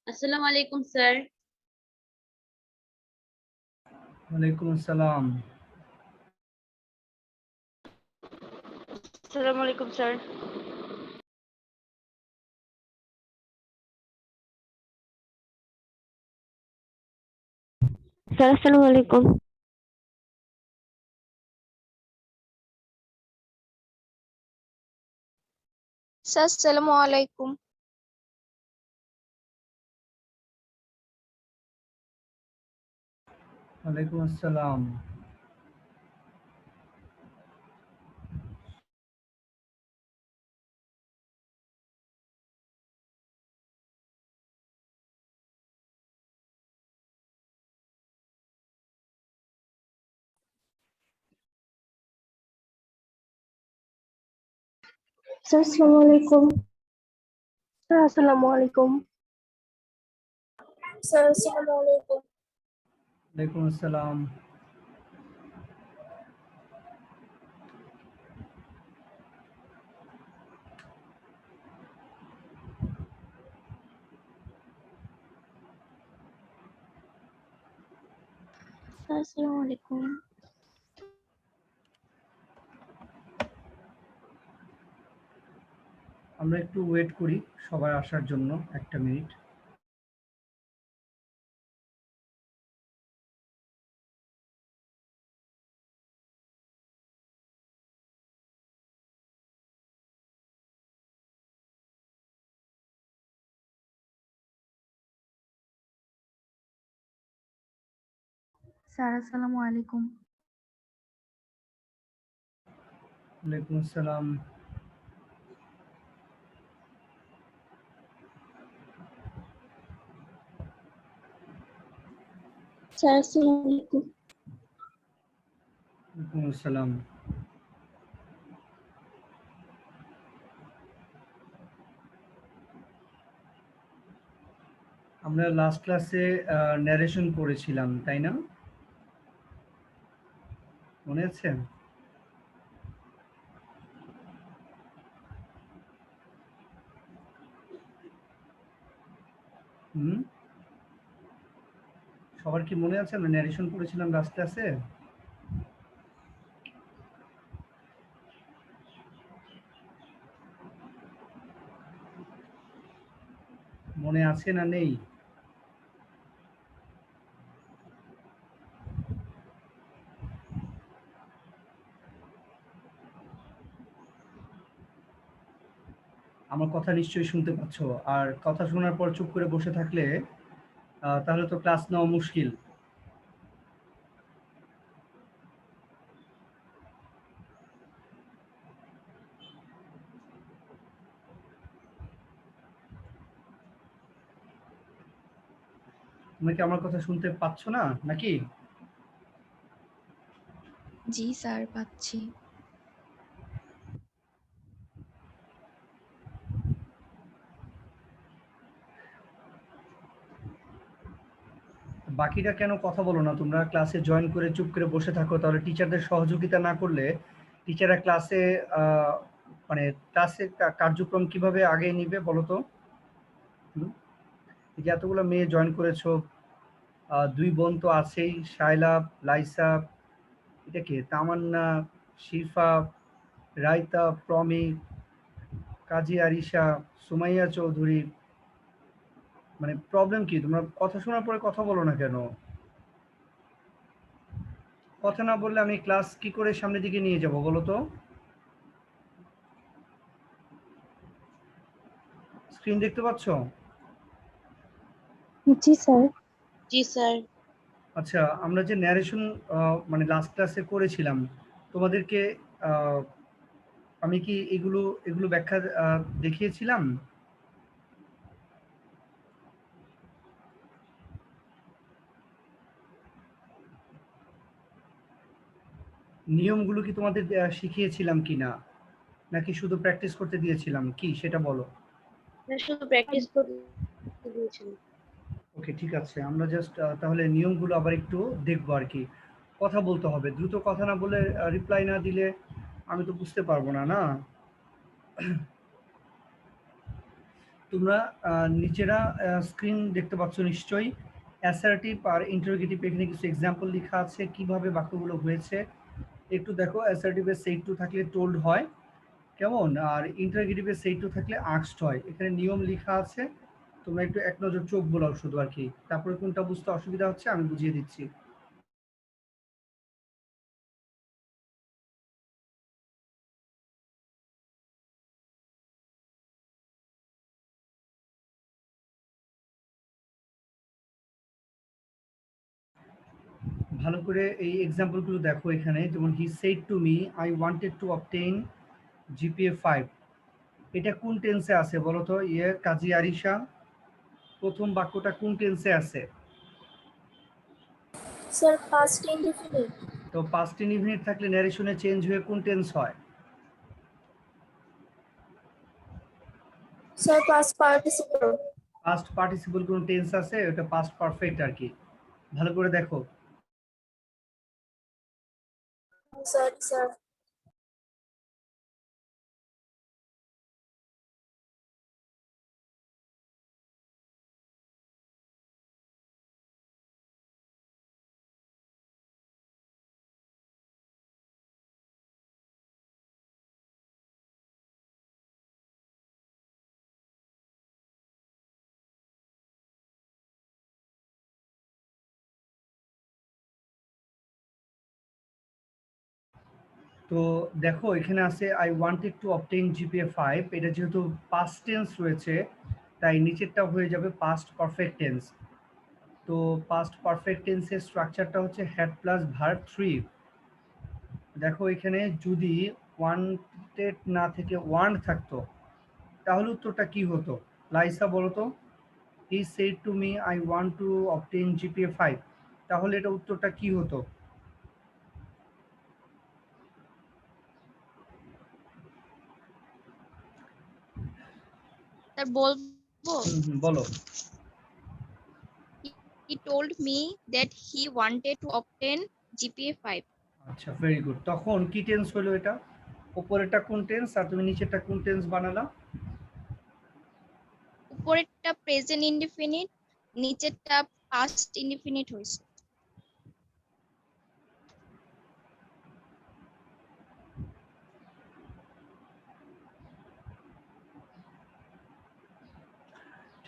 আসসালামু আলাইকুম স্যার। ওয়ালাইকুম আসসালাম। আসসালামু আলাইকুম স্যার। স্যার আসসালামু আলাইকুম। স্যার আসসালামু আলাইকুম। ওয়ালাইকুম আসসালাম। স্যার আসসালামু আলাইকুম। স্যার আসসালামু আলাইকুম। স্যার আসসালামু আলাইকুম। ওয়ালাইকুম আসসালাম। স্যার আসসালামু আলাইকুম। আমরা একটু ওয়েট করি সবার আসার জন্য, একটা মিনিট। স্যার আসসালামু আলাইকুম। ওয়ালাইকুম আসসালাম। স্যার আসসালামু আলাইকুম। ওয়ালাইকুম আসসালাম। আমরা লাস্ট ক্লাসে ন্যারেশন করেছিলাম, তাই না? মনে আছে? সবার কি মনে আছে আমরা ন্যারেশন করেছিলাম লাস্ট ক্লাসে? মনে আছে না নেই? আমার কথা নিশ্চয়ই শুনতে পাচ্ছ, আর কথা শোনার পর চুপ করে বসে থাকলে তাহলে তো ক্লাস নেওয়া মুশকিল। তোমরা কি আমার কথা শুনতে পাচ্ছ না নাকি? জি স্যার, পাচ্ছি। বাকিরা কেন কথা বলো না? তোমরা ক্লাসে জয়েন করে চুপ করে বসে থাকো, তাহলে টিচারদের সহযোগিতা না করলে টিচাররা ক্লাসে মানে ক্লাসে কার্যক্রম কিভাবে আগে নিবে বলো তো? এই যে এতগুলো মেয়ে জয়েন করেছো, দুই বোন তো আছেই, শায়লা, লাইসা, এটা কে, তামান্না, শিফা, রাইতা, প্রমি, কাজী আরিশা, সুমাইয়া চৌধুরী। মানে প্রবলেম কি? তোমরা কথা শোনার পরে কথা বলো না কেন? কথা না বললে আমি ক্লাস কি করে সামনের দিকে নিয়ে যাব বলো তো? স্ক্রিন দেখতে পাচ্ছ? জি স্যার। জি স্যার। আচ্ছা, আমরা যে ন্যারেশন মানে লাস্ট ক্লাসে করেছিলাম, তোমাদেরকে আমি কি এগুলো এগুলো ব্যাখ্যা দেখিয়েছিলাম? নিয়মগুলো কি তোমাদের শিখিয়েছিলাম কিনা, নাকি শুধু প্র্যাকটিস করতে দিয়েছিলাম, কি সেটা বলো? শুধু প্র্যাকটিস করতে দিয়েছিলাম। ওকে, ঠিক আছে। আমরা জাস্ট তাহলে নিয়মগুলো আবার একটু দেখবো আর কি। কথা বলতে হবে, দ্রুত কথা না বলে রিপ্লাই না দিলে আমি তো বুঝতে পারবো না, না? তোমরা নিচেরা স্ক্রিন দেখতে পাচ্ছ নিশ্চয়ই। অ্যাসার্টিভ আর ইন্টারোগেটিভ এখানে কিছু এক্সাম্পল লেখা আছে কিভাবে বাক্যগুলো হয়েছে একটু দেখো। অ্যাসার্টিভে সেড টু থাকলে টোল্ড হয়, কেমন, আর ইন্টারোগেটিভে সেড টু থাকলে আস্কড হয়। এখানে নিয়ম লেখা আছে, তোমরা একটু এক নজর চোখ বোলাও শুধু আর কি। তারপরে কোনটা বুঝতে অসুবিধা হচ্ছে আমি বুঝিয়ে দিচ্ছি। ভালো করে এই এক্সাম্পলগুলো দেখো এখানে, যেমন হি said to me I wanted to obtain GPA 5। এটা কোন টেন্সে আছে বলো তো? কাজী আরিশা, প্রথম বাক্যটা কোন টেন্সে আছে? Sir past indefinite. তো পাস্ট ইনডিফিনিট থাকলে ন্যারেশনে চেঞ্জ হয়ে কোন টেন্স হয়? Sir past participle. Past participle কোন টেন্স আছে? ওটা পাস্ট পারফেক্ট আর কি। ভালো করে দেখো। স্যার স্যার তো দেখো এখানে আছে I wanted to obtain GPA 5। এটা যেহেতু পাস্ট টেন্স রয়েছে তাই নিচেরটা হয়ে যাবে পাস্ট পারফেক্ট টেন্স। তো পাস্ট পারফেক্ট টেন্সের স্ট্রাকচারটা হচ্ছে হ্যাড প্লাস ভার্ব 3। দেখো এখানে যদি ওয়ান্টেড না থেকে ওয়ান্ট থাকতো তাহলে উত্তরটা কি হতো? লাইসা বলো তো। হি said to me I want to obtain GPA 5, তাহলে এটা উত্তরটা কি হতো? স্যার বলবো? বলো। He told me that he wanted to obtain GPA 5. আচ্ছা, ভেরি গুড। তখন কি টেন্স হলো এটা? উপরেরটা কোন টেন্স আর তুমি নিচেরটা কোন টেন্স বানালা? উপরেরটা প্রেজেন্ট ইনডিফিনিট, নিচেরটা পাস্ট ইনডিফিনিট হয়েছে।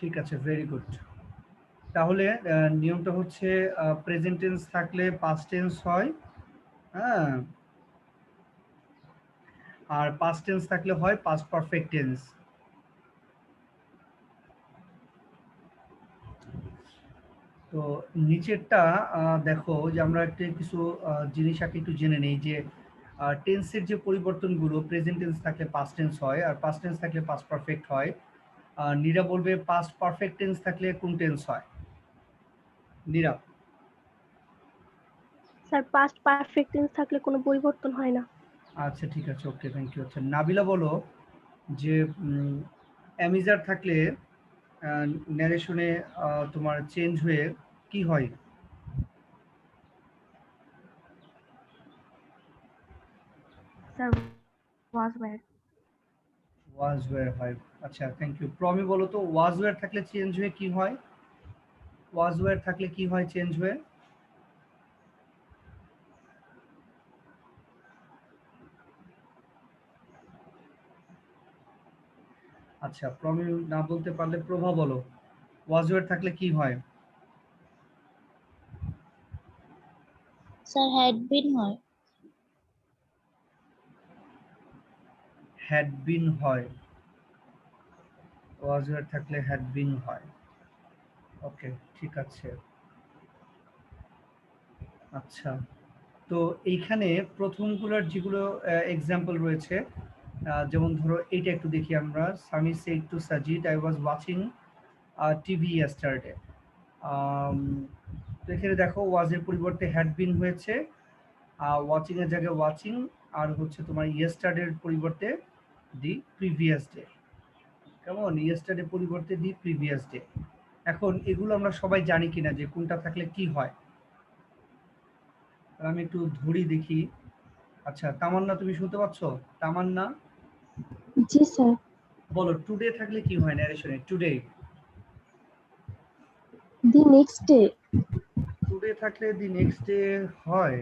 ঠিক আছে, ভেরি গুড। তাহলে নিয়মটা হচ্ছে প্রেজেন্ট টেন্স থাকলে পাস্ট টেন্স হয়, হ্যাঁ, আর পাস্ট টেন্স থাকলে হয় পাস্ট পারফেক্ট টেন্স। তো নিচেরটা দেখো যে আমরা একটা কিছু জিনিস আগে একটু জেনে নেই যে টেন্সের যে পরিবর্তনগুলো, প্রেজেন্ট টেন্স থাকলে পাস্ট টেন্স হয় আর পাস্ট টেন্স থাকলে পাস্ট পারফেক্ট হয়। নীরা বলবে পাস্ট পারফেক্ট টেন্স থাকলে কোন টেন্স হয়? Neera. Sir past perfect tense থাকলে কোনো পরিবর্তন হয় না। আচ্ছা ঠিক আছে, ওকে, থ্যাংক ইউ। আচ্ছা নাবিলা বলো যে অ্যামিজার থাকলে ন্যারেশনে তোমার চেঞ্জ হয়ে কি হয়? স্যার ওয়াজ ওয়্যার। ওয়াজ ওয়্যার হয়। আচ্ছা থ্যাংক ইউ। প্রমি বলো তো ওয়াজ ওয়্যার থাকলে চেঞ্জ হয়ে কি হয়? ওয়াজ ওয়্যার থাকলে কি হয় চেঞ্জ হয়ে? আচ্ছা প্রমি না বলতে পারলে প্রভা বলো ওয়াজ ওয়্যার থাকলে কি হয়? স্যার হ্যাড বিন হয়। হ্যাড বিন হয়। ওয়াজ ওয়্যার থাকলে হ্যাড বিন হয়। ওকে ঠিক আছে। আচ্ছা, তো এইখানে প্রথমগুলোর যেগুলো এক্সাম্পল রয়েছে, যেমন ধরো এইটা একটু দেখি আমরা। Sami said to Sajid I was watching TV yesterday. তো এখানে দেখো ওয়াজের পরিবর্তে হ্যাড বিন হয়েছে, ওয়াচিং এর জায়গায় ওয়াচিং, আর হচ্ছে তোমার ইয়েস্টারডের পরিবর্তে দি প্রিভিয়াস ডে। কেমন? ইয়েস্টারডে পরিবর্তে দি প্রিভিয়াস ডে। এখন এগুলো আমরা সবাই জানি কিনা যে কোনটা থাকলে কি হয়? আমি একটু ধরি দেখি। আচ্ছা তামান্না, তুমি শুনতে পাচ্ছ? তামান্না, জি স্যার। বলো টুডে থাকলে কি হয় ন্যারেশনে? Today the next day. Today থাকলে দি নেক্সট ডে হয়।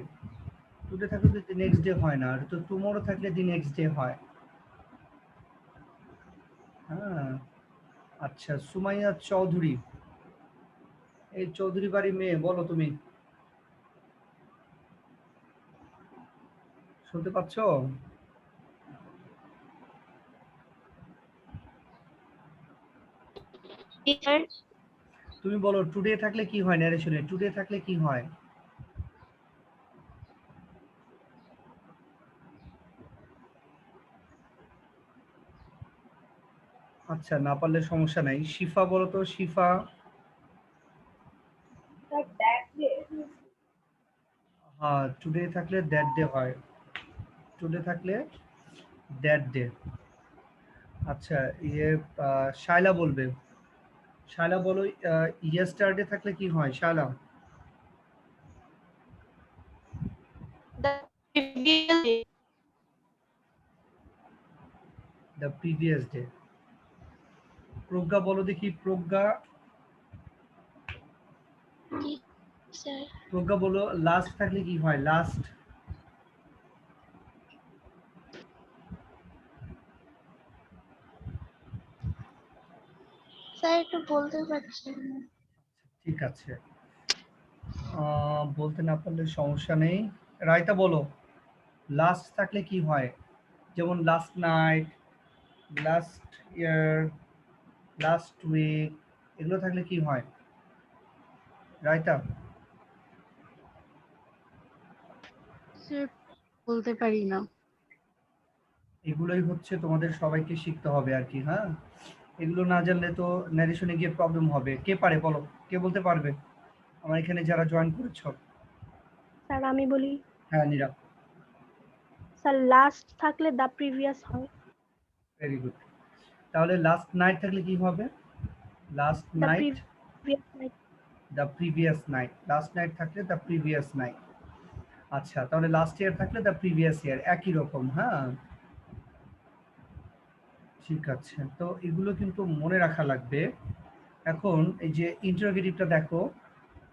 টুডে থাকলে তো দি নেক্সট ডে হয় না, আর তো টুমরো থাকলে দি নেক্সট ডে হয়। হ্যাঁ, আচ্ছা সুমাইয়া চৌধুরী, এই চৌধুরী বাড়ি মেয়ে, বলো তুমি, শুনতে পাচ্ছ? জি স্যার। তুমি বলো টুডে থাকলে কি হয় ন্যারেশনে? টুডে থাকলে কি হয়? আচ্ছা না পারলে সমস্যা নাই। শিফা বলো তো, শিফা। হ্যাঁ, টুডে থাকলে দ্যাট ডে হয়। টুডে থাকলে দ্যাট ডে। আচ্ছা, ইয়ে শায়লা বলবে। শায়লা বলো ইয়েস্টারডে থাকলে কি হয় Shaila? The previous day. The previous day. Pragya বলো দেখি, প্রজ্ঞা। জি স্যার। প্রজ্ঞা বলো লাস্ট থাকলে কি হয়? লাস্ট। স্যার একটু বলতে পারছেন না। ঠিক আছে, বলতে না পারলে সমস্যা নেই। রায়তা বলো লাস্ট থাকলে কি হয়? যেমন last night, last year, last week, এগুলো থাকলে কি হয় রায়তা? স্যার বলতে পারি না। এগুলোই হচ্ছে তোমাদের সবাইকে শিখতে হবে আর কি। হ্যাঁ, এগুলো না জানলে তো ন্যারেশনে গিয়ে প্রবলেম হবে। কে পারে বলো, কে বলতে পারবে আমার এখানে যারা জয়েন করেছো? স্যার আমি বলি। হ্যাঁ নীরা। স্যার লাস্ট থাকলে দা প্রিভিয়াস হয়। Very good. তাহলে লাস্ট নাইট থাকলে কি হবে? Last the night, previous night. The previous night. Last night থাকলে দ্য প্রিভিয়াস নাইট। আচ্ছা, তাহলে লাস্ট ইয়ার থাকলে দ্য প্রিভিয়াস ইয়ার, একই রকম। হ্যাঁ, ঠিক আছে, তো এগুলো কিন্তু মনে রাখা লাগবে। এখন এই যে ইন্টারোগেটিভটা দেখো,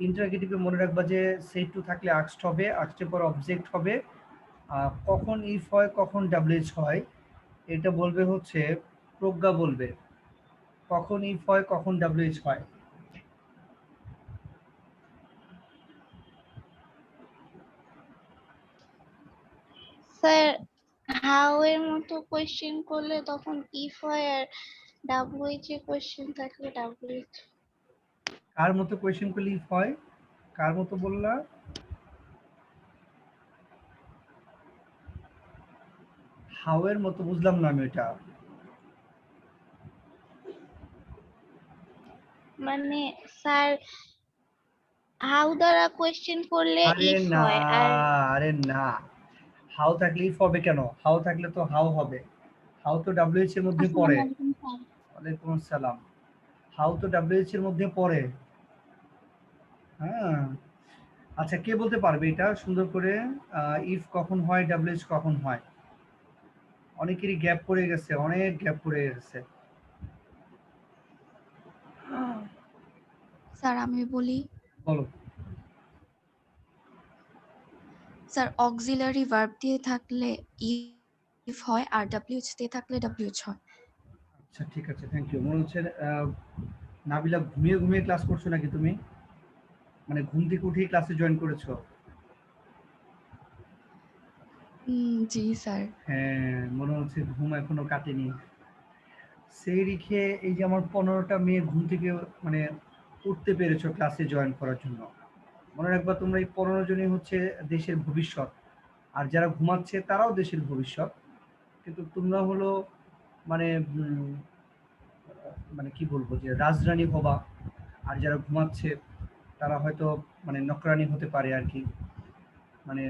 ইন্টারোগেটিভে মনে রাখবা যে সেট টু থাকলে আক্সড হবে, আক্সডের পর অবজেক্ট হবে। কখন ইফ হয় কখন ডাব্লিউএইচ হয় এটা বলবে হচ্ছে প্রজ্ঞা বলবে। কখন ইফ হয় কখন ডাব্লিউএইচ হয়? স্যার হাউ এর মতো কোয়েশ্চেন করলে তখন ইফ হয়, আর ডাব্লিউএইচ এর কোয়েশ্চেন থাকলে ডাব্লিউএইচ। কার মতো কোয়েশ্চেন করলে ইফ হয়? কার মতো বললা? হাউ এর মতো বুঝলাম না আমি এটা। মানে স্যার হাউ দ্বারা কোয়েশ্চেন করলে আরে ইফ না, হয়, আর আরে না, হাউ থাকলে ইফ হবে কেন? হাউ থাকলে তো হাউ হবে। হাউ তো ডাব্লিউএইচ এর মধ্যে আসসালামু পড়ে। আলাইকুম স্যার। ওয়ালাইকুম আসসালাম। হাউ তো ডাব্লিউএইচ এর মধ্যে পড়ে। হ্যাঁ, আচ্ছা কে বলতে পারবে এটা সুন্দর করে? ইফ কখন হয়, ডাব্লিউএইচ কখন হয়? অনেকেরই গ্যাপ পড়ে গেছে, অনেক গ্যাপ পড়ে গেছে। স্যার আমি বলি। বলো। স্যার অক্সিলারি ভার্ব দিয়ে থাকলে ইফ হয়, আর ডাব্লিউএইচ দিয়ে থাকলে ডাব্লিউএইচ হয়। আচ্ছা ঠিক আছে, থ্যাংক ইউ। মনে হচ্ছে নাবিলা ঘুমিয়ে ঘুমিয়ে ক্লাস করছো নাকি তুমি? মানে ঘুম থেকে উঠেই ক্লাসে জয়েন করেছো? জি স্যার। হ্যাঁ, মনে হচ্ছে ঘুম এখনো কাটেনি। সেই রেখে এই যে আমার 15টা মেয়ে ঘুম থেকে মানে উঠতে পেরেছো ক্লাসে জয়েন করার জন্য। মনে রাখবা তোমরা এই 15 জনই হচ্ছে দেশের ভবিষ্যৎ। আর যারা ঘুমাচ্ছে তারাও দেশের ভবিষ্যৎ। কিন্তু তোমরা হলো মানে মানে কি বলবো যে রাজরানী হবা। আর যারা ঘুমাচ্ছে তারা হয়তো মানে নকরানি হতে পারে আর কি। মানে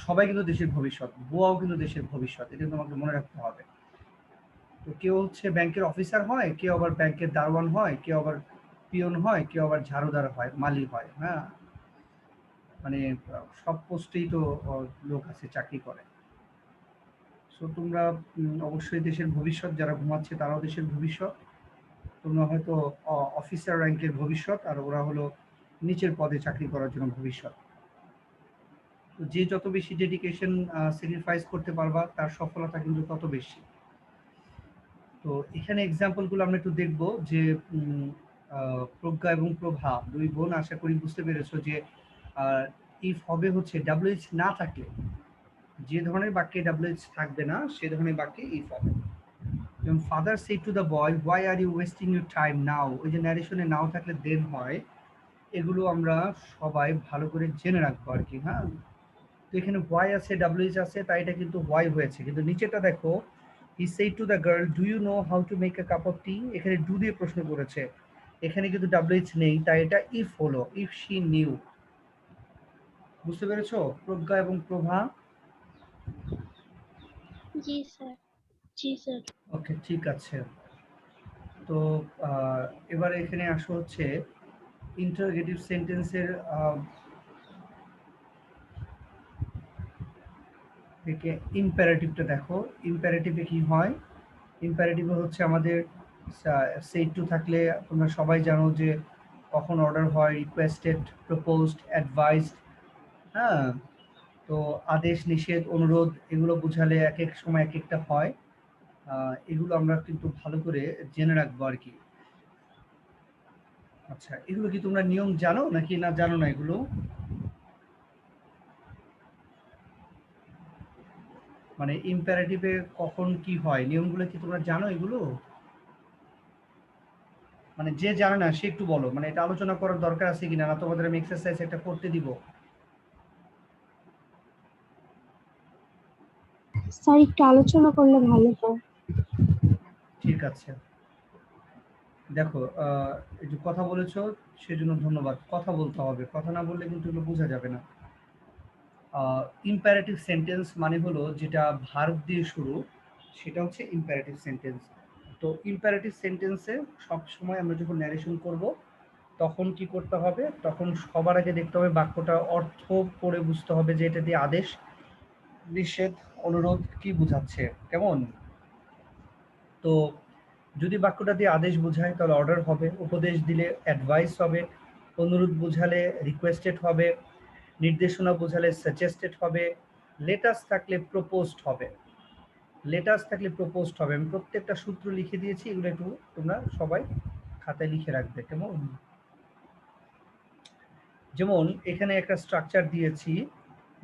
সবাই কিন্তু দেশের ভবিষ্যৎ, বুয়াও কিন্তু দেশের ভবিষ্যৎ, এটা তোমাকে মনে রাখতে হবে। তো কেউ হচ্ছে ব্যাংকের অফিসার হয়, কেউ আবার ব্যাংকের দারোয়ান হয়, কেউ আবার পিয়ন হয়, কেউ আবার ঝাড়ুদার হয়, মালি হয়। হ্যাঁ, মানে সব পোস্টেই তো লোক আছে চাকরি করে। সো তোমরা অবশ্যই দেশের ভবিষ্যৎ, যারা ঘুমাচ্ছে তারাও দেশের ভবিষ্যৎ। তোমরা হয়তো অফিসার র্যাঙ্কের ভবিষ্যৎ, আর ওরা হলো নিচের পদে চাকরি করার জন্য ভবিষ্যৎ। তো যে যত বেশি ডেডিকেশন স্যাক্রিফাইস করতে পারবা তার সফলতা কিন্তু তত বেশি। তো এখানে এক্সাম্পলগুলো আমরা একটু দেখব যে প্রজ্ঞা এবং প্রভা দুই বোন, আশা করি বুঝতে পেরেছো যে ইফ হবে হচ্ছে ডাব্লিউএইচ না থাকলে, যে ধরনের বাক্যে ডাব্লিউএইচ থাকবে না সে ধরনের বাক্যে ইফ হবে। যেমন father said to the boy, why are you wasting your time now, ওই যে ন্যারেশনে নাও থাকলে দেন হয়, এগুলো আমরা সবাই ভালো করে জেনে রাখবো আর কি। হ্যাঁ, তো এখানে হোয়াই আছে, ডাব্লিউএইচ আছে, তাই এটা কিন্তু হোয়াই হয়েছে। কিন্তু নিচেটা দেখো, he said to the girl, do you know how to make a cup of tea, এখানে ডু দিয়ে প্রশ্ন করেছে, এখানে কিন্তু ডাব্লিউএইচ নেই, তাই এটা ইফ হলো, ইফ শি নিউ। বুঝতে পেরেছো প্রজ্ঞা এবং প্রভা? জি স্যার। জি স্যার। ওকে, ঠিক আছে। তো এবার এখানে আসো হচ্ছে ইন্টারোগেটিভ সেন্টেন্সের থেকে ইম্পারেটিভটা দেখো। ইম্পারেটিভে কি হয়? ইম্পারেটিভে হচ্ছে আমাদের সেড টু থাকলে তোমরা সবাই জানো যে কখন অর্ডার হয়, রিকোয়েস্টেড, প্রপোজড, অ্যাডভাইসড। হ্যাঁ, তো আদেশ, নিষেধ, অনুরোধ, এগুলো বোঝালে এক এক সময় এক একটা হয়। এগুলো আমরা কিন্তু ভালো করে জেনে রাখবো আর কি। আচ্ছা, এগুলো কি তোমরা নিয়ম জানো নাকি না জানো না এগুলো? মানে ইম্পারেটিভে কখন কি হয়, নিয়মগুলো কি তোমরা জানো এগুলো? মানে যে জানে না সে একটু বলো, মানে এটা আলোচনা করার দরকার আছে কিনা, না তোমাদের আমি এক্সারসাইজ একটা করতে দিব? স্যার একটু আলোচনা করলে ভালো হয়। ঠিক আছে, দেখো এই যে কথা বলেছো সেজন্য ধন্যবাদ। কথা বলতে হবে, কথা না বললে কিন্তু এগুলো বোঝা যাবে না। ইম্পারেটিভ সেন্টেন্স মানে হলো যেটা ভার্ব দিয়ে শুরু, সেটা হচ্ছে ইম্পারেটিভ সেন্টেন্স। তো ইম্পারেটিভ সেন্টেন্সে সব সময় আমরা যখন ন্যারেশন করব তখন কি করতে হবে, তখন সবার আগে দেখতে হবে বাক্যটা অর্থ পড়ে বুঝতে হবে যে এটা দিয়ে আদেশ, নিষেধ, অনুরোধ কি বোঝাচ্ছে, কেমন? তো যদি বাক্যটা দিয়ে আদেশ বোঝায় তাহলে অর্ডার হবে, উপদেশ দিলে অ্যাডভাইস হবে, অনুরোধ বোঝালে রিকোয়েস্টেড হবে, নির্দেশনা বোঝালে সাজেস্টেড হবে, লেটাস থাকলে প্রপোজড হবে। লেটাস থাকলে প্রপোজড হবে। আমি প্রত্যেকটা সূত্র লিখে দিয়েছি, এগুলো একটু তোমরা সবাই খাতায় লিখে রাখবে, কেমন? যেমন এখানে একটা স্ট্রাকচার দিয়েছি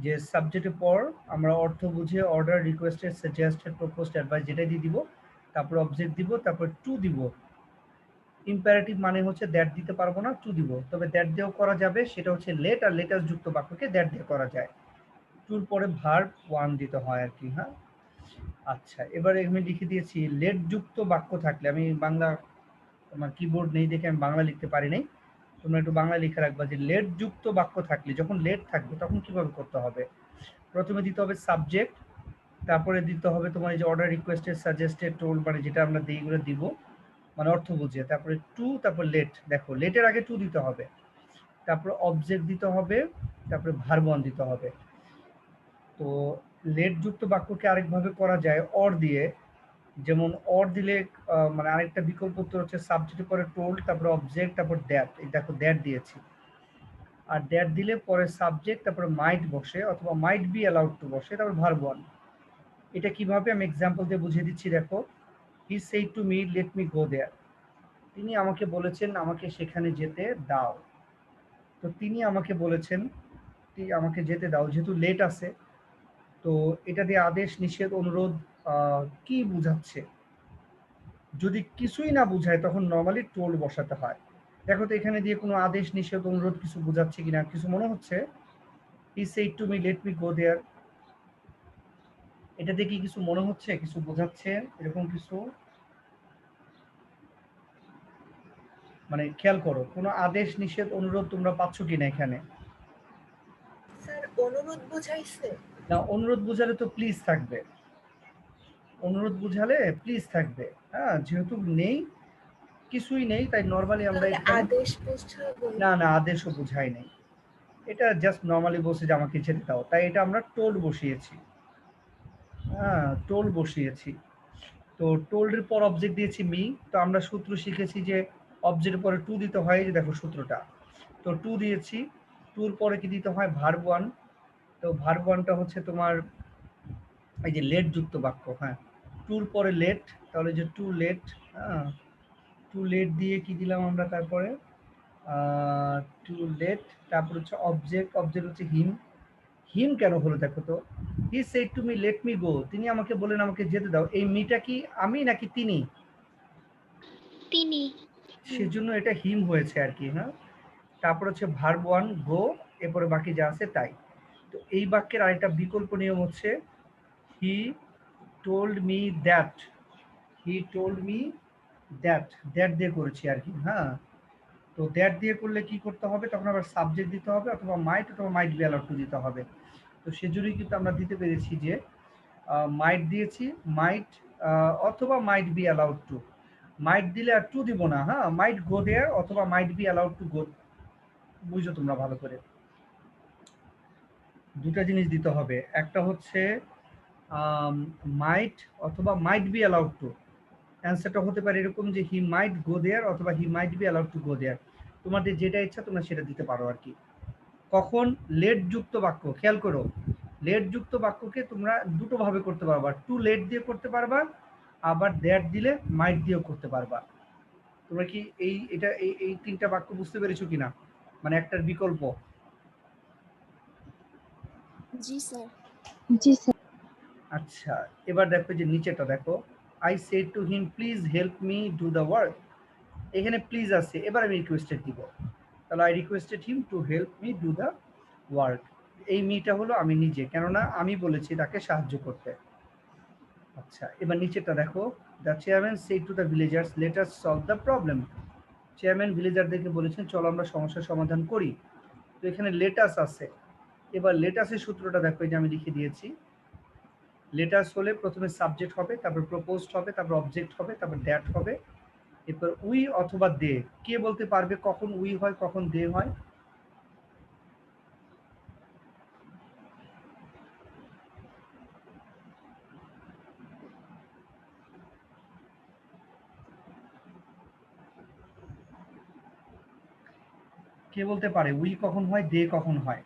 যে সাবজেক্টের পর আমরা অর্থ বুঝে order, requested, suggested, proposed, advice যেটাই দিয়ে দিব, তারপর অবজেক্ট দিব, তারপর টু দিব। ইম্পারেটিভ মানে হচ্ছে দ্যাট দিতে পারবো না, টু দিব। তবে দ্যাট দিয়েও করা যাবে, সেটা হচ্ছে লেট আর লেটাস যুক্ত বাক্যকে দ্যাট দিয়ে করা যায়। টুর পরে ভার্ব ওয়ান দিতে হয় আর কি। হ্যাঁ, আচ্ছা, এবারে আমি লিখে দিয়েছি লেট যুক্ত বাক্য থাকলে, আমি বাংলা, আমার কিবোর্ড নেই দেখে আমি বাংলা লিখতে পারি নাই, তোমরা একটু বাংলা লিখে রাখবা যে লেট যুক্ত বাক্য থাকলে, যখন লেট থাকবে তখন কিভাবে করতে হবে। প্রথমে দিতে হবে সাবজেক্ট, তারপরে দিতে হবে তোমার এই যে অর্ডার, রিকোয়েস্টেড, সাজেস্টেড, টোল্ড, মানে যেটা আমরা দিই এগুলো দিব, মানে অর্থ বুঝিয়ে, তারপরে টু, তারপর লেট। দেখো লেটের আগে টু দিতে হবে, তারপর অবজেক্ট দিতে হবে, তারপরে ভার্ব ওয়ান দিতে হবে। তো লেট যুক্ত বাক্যকে আরেকভাবে করা যায় অর দিয়ে। যেমন অর দিলে মানে আরেকটা বিকল্প উত্তর হচ্ছে সাবজেক্টের পরে টোল্ড, তারপরে অবজেক্ট, তারপর দ্যাট। এই দেখো দ্যাট দিয়েছি। আর দ্যাট দিলে পরে সাবজেক্ট, তারপরে মাইট বসে অথবা মাইট বি অ্যালাউড টু বসে, তারপর ভার্ব ওয়ান। এটা কিভাবে আমি এক্সাম্পল দিয়ে বুঝিয়ে দিচ্ছি, দেখো। He said to me let me go there, তিনি আমাকে বলেছেন আমাকে সেখানে যেতে দাও। তো তিনি আমাকে বলেছেন আমাকে যেতে দাও, যেহেতু লেট আছে, তো এটা দিয়ে আদেশ, নিষেধ, অনুরোধ কি বুঝাচ্ছে। যদি কিছুই না বুঝায় তখন নর্মালি টোল্ড বসাতে হয়। দেখো তো এখানে দিয়ে কোনো আদেশ, নিষেধ, অনুরোধ কিছু বোঝাচ্ছে কিনা, কিছু মনে হচ্ছে? He said to me let me go there, এটা দিয়ে কি কিছু মনে হচ্ছে, কিছু বোঝাচ্ছে এরকম কিছু? মানে খেয়াল করো, কোনো আদেশ, নিষেধ, অনুরোধ তোমরা পাচ্ছ কিনা এখানে? স্যার অনুরোধ বুঝাইছে? না, অনুরোধ বুঝালে তো প্লিজ থাকবে, অনুরোধ বুঝালে প্লিজ থাকবে। হ্যাঁ, যেহেতু নেই, কিছুই নেই, তাই নর্মালি আমরা তাহলে এখানে আদেশ বুঝাবো? না না, আদেশও বুঝাই নেই, এটা জাস্ট নর্মালি বসে যে আমাকে যেতে দাও, তাই এটা আমরা টোল্ড বসিয়েছি। হ্যাঁ, টোল বসিয়েছি। তো টোল্ডের পর অবজেক্ট দিয়েছি মি। তো আমরা সূত্র শিখেছি যে অবজেক্টের পরে টু দিতে হয়, যে দেখো সূত্রটা। তো টু দিয়েছি, টুর পরে কি দিতে হয়, ভার্ব ওয়ান। তো ভার্ব ওয়ানটা হচ্ছে তোমার এই যে লেট যুক্ত বাক্য। হ্যাঁ, টুর পরে লেট, তাহলে যে টু লেট। হ্যাঁ, টু লেট দিয়ে কি দিলাম আমরা তারপরে, টু লেট। তারপর হচ্ছে অবজেক্ট, অবজেক্ট হচ্ছে হিম। হিম কেন হলো দেখো তো, হি said to me let me গো, তিনি আমাকে বলেন আমাকে যেতে দাও। এই মিটা কি আমি নাকি তিনি? তিনি। সেজন্য এটা হিম হয়েছে আর কি। হ্যাঁ, তারপর হচ্ছে ভার্ব ওয়ান গো, এরপরে বাকি যা আছে তাই। তো এই বাক্যের আরেকটা বিকল্প নিয়ম হচ্ছে he told me that. He told me that, that দিয়ে করেছি আর কি। হ্যাঁ, তো দ্যাট দিয়ে করলে কি করতে হবে, তখন আবার সাবজেক্ট দিতে হবে, অথবা মাইট বি অ্যালাউড টু দিতে হবে। তো সেজন্যই কিন্তু আমরা দিতে পেরেছি যে মাইট দিয়েছি, মাইট অথবা মাইট বি অ্যালাউড টু। মাইট দিলে আর টু দিব না। হ্যাঁ, মাইট গো দেয়ার অথবা মাইট বি অ্যালাউড টু গো। বুঝো তোমরা ভালো করে, দুটা জিনিস দিতে হবে। একটা হচ্ছে মাইট অথবা মাইট বি অ্যালাউড টু। অ্যান্সারটা হতে পারে এরকম যে হি মাইট গো দেয়ার অথবা he might be allowed to go there. তোমাদের যেটা ইচ্ছা তোমরা সেটা দিতে পারো আর কি। কখন লেট যুক্ত বাক্য, খেয়াল করো, লেট যুক্ত বাক্যকে তোমরা দুটো ভাবে করতে পারবা, টু লেট দিয়ে করতে পারবা, আবার দ্যাট দিলে মাইট দিয়েও করতে পারবা। তোমরা কি এই তিনটা বাক্য বুঝতে পেরেছো কিনা, মানে একটার বিকল্প? জি স্যার। জি স্যার। আচ্ছা, এবার দেখো যে নিচেটা দেখো, I said to him please help me do the work. এখানে প্লিজ আছে, এবার আমি রিকোয়েস্টেড দিব। তাহলে I requested him to help me do the work. এই মিটা হলো আমি নিজে, কেননা আমি বলেছি তাকে সাহায্য করতে। আচ্ছা, এবার নিচেটা দেখো, the chairman said to the villagers let us solve the problem. Chairman ভিলেজারদেরকে বলেছেন চলো আমরা সমস্যার সমাধান করি। তো এখানে লেটাস আছে। এবার লেটাসের সূত্রটা দেখো, এই যে আমি লিখে দিয়েছি। লেটাস হলে প্রথমে সাবজেক্ট হবে, তারপর প্রপোজড হবে, তারপর অবজেক্ট হবে, তারপর দ্যাট হবে, এরপর উই অথবা দে। কে বলতে পারবে কখন উই হয় কখন দে হয়? কে বলতে পারে উই কখন হয় দে কখন হয়?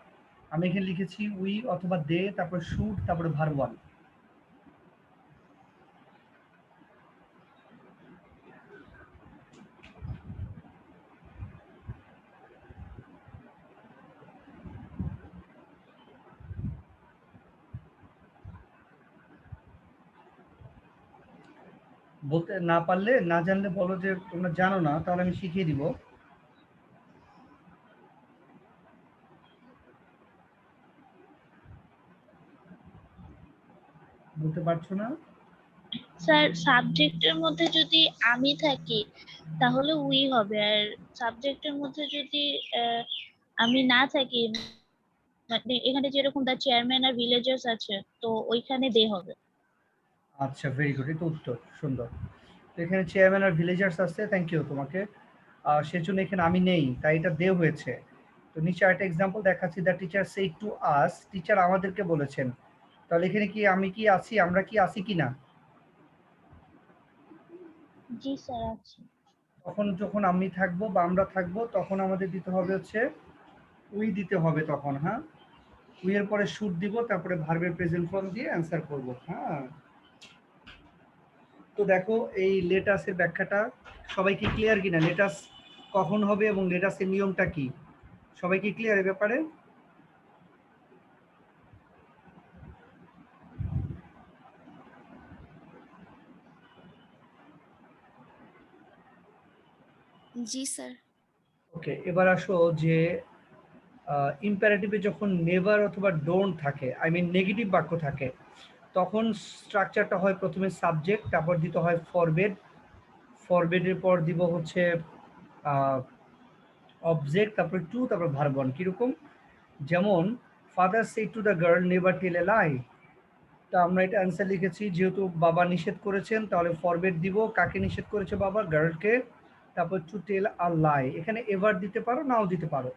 আমি এখানে লিখেছি উই অথবা দে, তারপর শুড, তারপরে ভার্ব ওয়ান। বলতে না পারলে, না জানলে বলো যে তোমরা জানো না, তাহলে আমি শিখিয়ে দিব। বলতে পারছো না? স্যার সাবজেক্টের মধ্যে যদি আমি থাকি তাহলে উই হবে, আর সাবজেক্টের মধ্যে যদি আমি না থাকি, মানে এখানে যেরকম দা চেয়ারম্যান আর ভিলেজার্স আছে, তো ওইখানে দে হবে। আচ্ছা, ভেরি গুড, এটা উত্তর সুন্দর। তো এখানে চেয়ারম্যান আর ভিলেজার্স আছে, থ্যাংক ইউ তোমাকে। সেজন্য এখানে আমি নেই, তাই এটা দে হয়েছে। তো নিচে আরেকটা এক্সাম্পল দেখাচ্ছি, the teacher said to us, teacher আমাদেরকে বলেছেন। তাহলে এখানে কি আমি কি আছি, আমরা কি আছি কিনা? জি স্যার আছে। তখন যখন আমি থাকবো বা আমরা থাকবো তখন আমাদের দিতে হবে হচ্ছে উই দিতে হবে তখন। হ্যাঁ, উই এর পরে শুড দিব, তারপরে ভার্বের প্রেজেন্ট ফর্ম দিয়ে অ্যান্সার করব। হ্যাঁ, তো দেখো এই লেটাসের ব্যাখ্যাটা সবাই কি ক্লিয়ার কিনা, লেটাস কখন হবে এবং লেটাসের নিয়মটা কি, সবাই কি ক্লিয়ার এ ব্যাপারে? জি স্যার। ওকে, এবার আসো যে ইম্পারেটিভে যখন নেভার অথবা ডোন্ট থাকে, আই মিন নেগেটিভ বাক্য থাকে, তখন স্ট্রাকচারটা হয় প্রথমে সাবজেক্ট, তারপর দিতে হয় ফরবেড, ফরবেডের পর দিব হচ্ছে অবজেক্ট, তারপর টু, তারপর ভার্ব ওয়ান। কিরকম, যেমন father said to the girl never tell a lie. তা আমরা এটা অ্যান্সার লিখেছি, যেহেতু বাবা নিষেধ করেছেন তাহলে ফরবেড দিব, কাকে নিষেধ করেছে বাবা, গার্লকে, তারপর টু টেল আ লাই। এখানে এভার দিতে পারো, নাও দিতে পারো।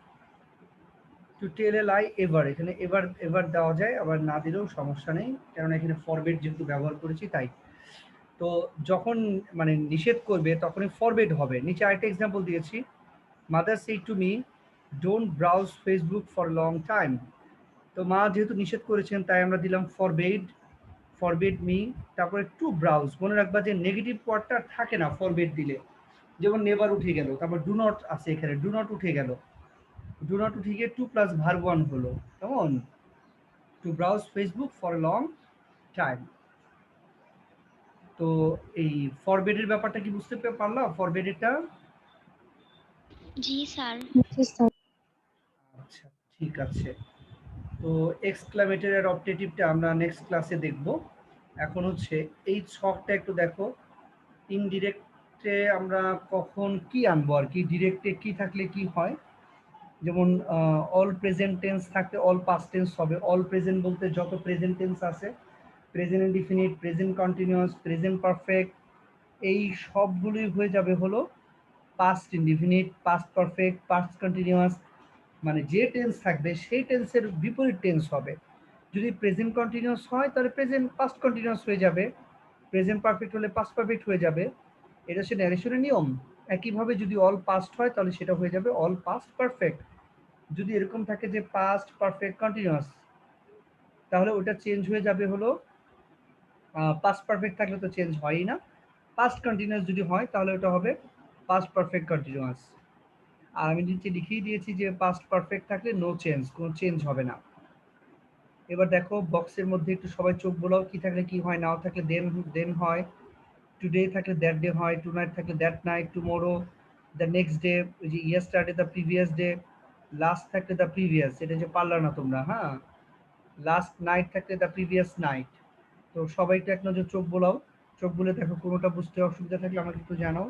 To to tell a lie ever, এখানে এভার এভার দেওয়া যায়, আবার না দিলেও সমস্যা নেই, কারণ এখানে ফরবেট যেহেতু ব্যবহার করেছি তাই। তো যখন মানে নিষেধ করবে তখনই ফরবেট হবে। নিচে আরেকটা এক্সাম্পল দিয়েছি, mother said to me don't browse Facebook for long time. তো মা যেহেতু নিষেধ করেছেন তাই আমরা দিলাম ফরবেড মি, তারপরে টু ব্রাউজ। মনে রাখবা যে নেগেটিভ ওয়ার্ডটা থাকে না ফরবেড দিলে, যেমন নেভার উঠে গেল, তারপর ডু নট আছে, এখানে ডু নট উঠে গেল, ডু নট উঠে গিয়ে টু প্লাস ভার্ব ওয়ান হলো, কেমন? To browse Facebook for long time. তো এই ফরবেডের ব্যাপারটা কি বুঝতে পারলাম? ফরবেডেরটা জি স্যার। আচ্ছা ঠিক আছে। তো এক্সক্লামেটরি আর অপটেটিভটা আমরা নেক্সট ক্লাসে দেখব। এখন হচ্ছে এই ছকটা একটু দেখো, ইনডিরেক্টে আমরা কখন কি আনবো আর কি, ডিরেক্টে কি থাকলে কি হয়। যেমন অল প্রেজেন্ট টেন্স থাকতে অল পাস্ট টেন্স হবে। অল প্রেজেন্ট বলতে যত প্রেজেন্ট টেন্স আছে, present indefinite, present continuous, present perfect, এই সবগুলোই হয়ে যাবে হলো past indefinite, past perfect, past continuous. মানে যে টেন্স থাকবে সেই টেন্সের বিপরীত টেন্স হবে। যদি প্রেজেন্ট কন্টিনিউয়াস হয় তাহলে প্রেজেন্ট পাস্ট কন্টিনিউয়াস হয়ে যাবে, প্রেজেন্ট পারফেক্ট হলে পাস্ট পারফেক্ট হয়ে যাবে। এটা হচ্ছে ন্যারেশনের নিয়ম। একইভাবে যদি অল পাস্ট হয় তাহলে সেটা হয়ে যাবে অল পাস্ট পারফেক্ট। যদি এরকম থাকে যে পাস্ট পারফেক্ট কন্টিনিউয়াস, তাহলে ওটা চেঞ্জ হয়ে যাবে হলো পাস্ট পারফেক্ট থাকলে তো চেঞ্জ হয়ই না, পাস্ট কন্টিনিউয়াস যদি হয় তাহলে ওটা হবে পাস্ট পারফেক্ট কন্টিনিউয়াস। আর আমি নিচে লিখিয়ে দিয়েছি যে পাস্ট পারফেক্ট থাকলে নো চেঞ্জ, কোনো চেঞ্জ হবে না। এবার দেখো বক্সের মধ্যে একটু সবাই চোখ বোলাও, কি থাকলে কি হয়, নাও থাকলে দেন হয়, টুডে থাকলে দ্যাট ডে হয়, টু নাইট থাকলে that night, tomorrow the next day, ওই যে yesterday the previous day, last থাকলে দ্য প্রিভিয়াস, এটা যে পারলা না তোমরা, হ্যাঁ, লাস্ট নাইট থাকলে দ্য প্রিভিয়াস নাইট। তো সবাই একটু এক নজর চোখ বোলাও, চোখ বলে দেখো কোনোটা বুঝতে অসুবিধা থাকলে আমাকে একটু জানাও।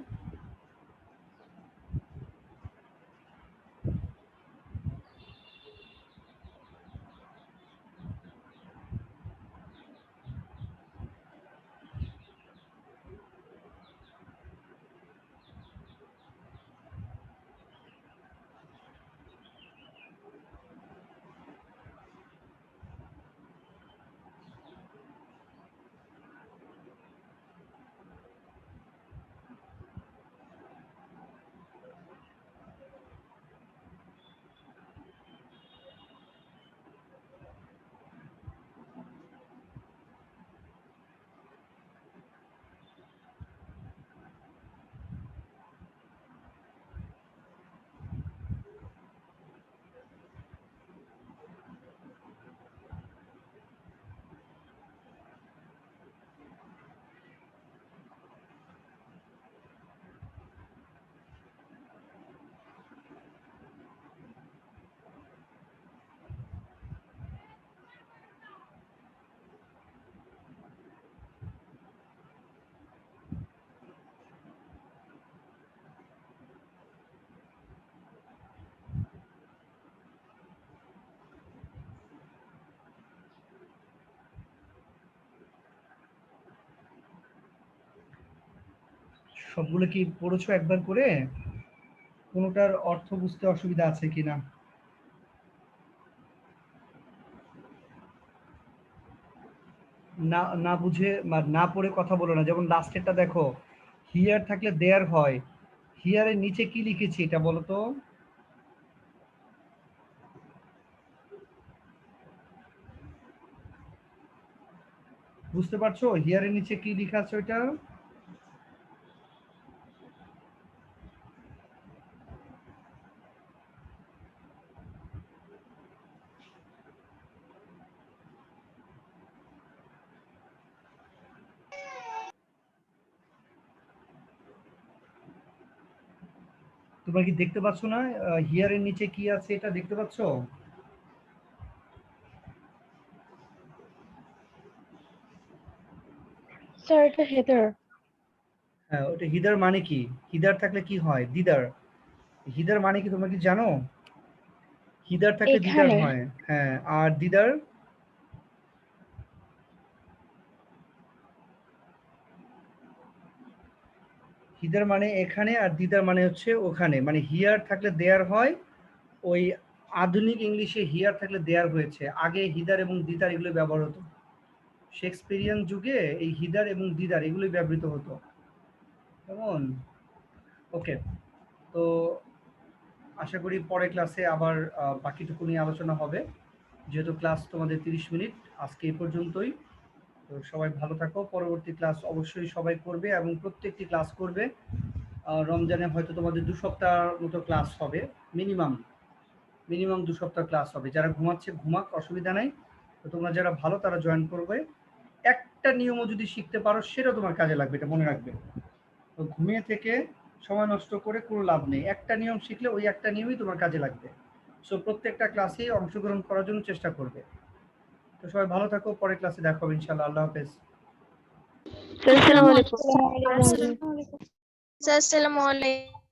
সবগুলো কি পড়েছো একবার করে? কোনোটার অর্থ বুঝতে অসুবিধা আছে কিনা? না না বুঝে বা না পড়ে কথা বলো না। যেমন লাস্টেরটা দেখো, হিয়ার থাকলে দেয়ার হয়, হিয়ারের নিচে কি লিখেছি এটা বলো তো? বুঝতে পারছো হিয়ারের নিচে কি লেখা আছে ওইটা? তোমরা কি দেখতে পাচ্ছ না হিয়ারের নিচে কি আছে এটা দেখতে পাচ্ছ? স্যার এটা হেদার। হ্যাঁ, ওটা হিদার মানে কি? হিদার থাকলে কি হয়? দিদার। হিদার মানে কি তোমরা কি জানো? হিদার থাকলে দিদার এখানে হয়, হ্যাঁ। আর দিদার? হিদার মানে এখানে, আর দিদার মানে হচ্ছে ওখানে। মানে হিয়ার থাকলে দেয়ার হয়, ওই আধুনিক ইংলিশে হিয়ার থাকলে দেয়ার হয়েছে, আগে হিদার এবং দিদার এগুলো ব্যবহার হতো। শেক্সপিরিয়ান যুগে এই হিদার এবং দিদার এগুলোই ব্যবহৃত হতো। কেমন? ওকে, তো আশা করি পরের ক্লাসে আবার বাকিটুকু নিয়ে আলোচনা হবে, যেহেতু ক্লাস তোমাদের 30 মিনিট। আজকে এই পর্যন্তই। তো সবাই ভালো থাকো। পরবর্তী ক্লাস অবশ্যই সবাই করবে এবং প্রত্যেকটি ক্লাস করবে। রমজানে হয়তো তোমাদের 2 সপ্তাহ মতো ক্লাস হবে, মিনিমাম 2 সপ্তাহ ক্লাস হবে। যারা ঘুমাচ্ছে ঘুমাক, অসুবিধা নাই। তো তোমরা যারা ভালো তারা জয়েন করবে। একটা নিয়মও যদি শিখতে পারো সেটা তোমার কাজে লাগবে, এটা মনে রাখবে। তো ঘুমিয়ে থেকে সময় নষ্ট করে কোনো লাভ নেই। একটা নিয়ম শিখলে ওই একটা নিয়মই তোমার কাজে লাগবে। সো প্রত্যেকটা ক্লাসেই অংশগ্রহণ করার জন্য চেষ্টা করবে। তো সবাই ভালো থাকো, পরের ক্লাসে দেখা হবে ইনশাআল্লাহ। আল্লাহ হাফেজ। আসসালামু আলাইকুম। স্যার আসসালামু আলাইকুম।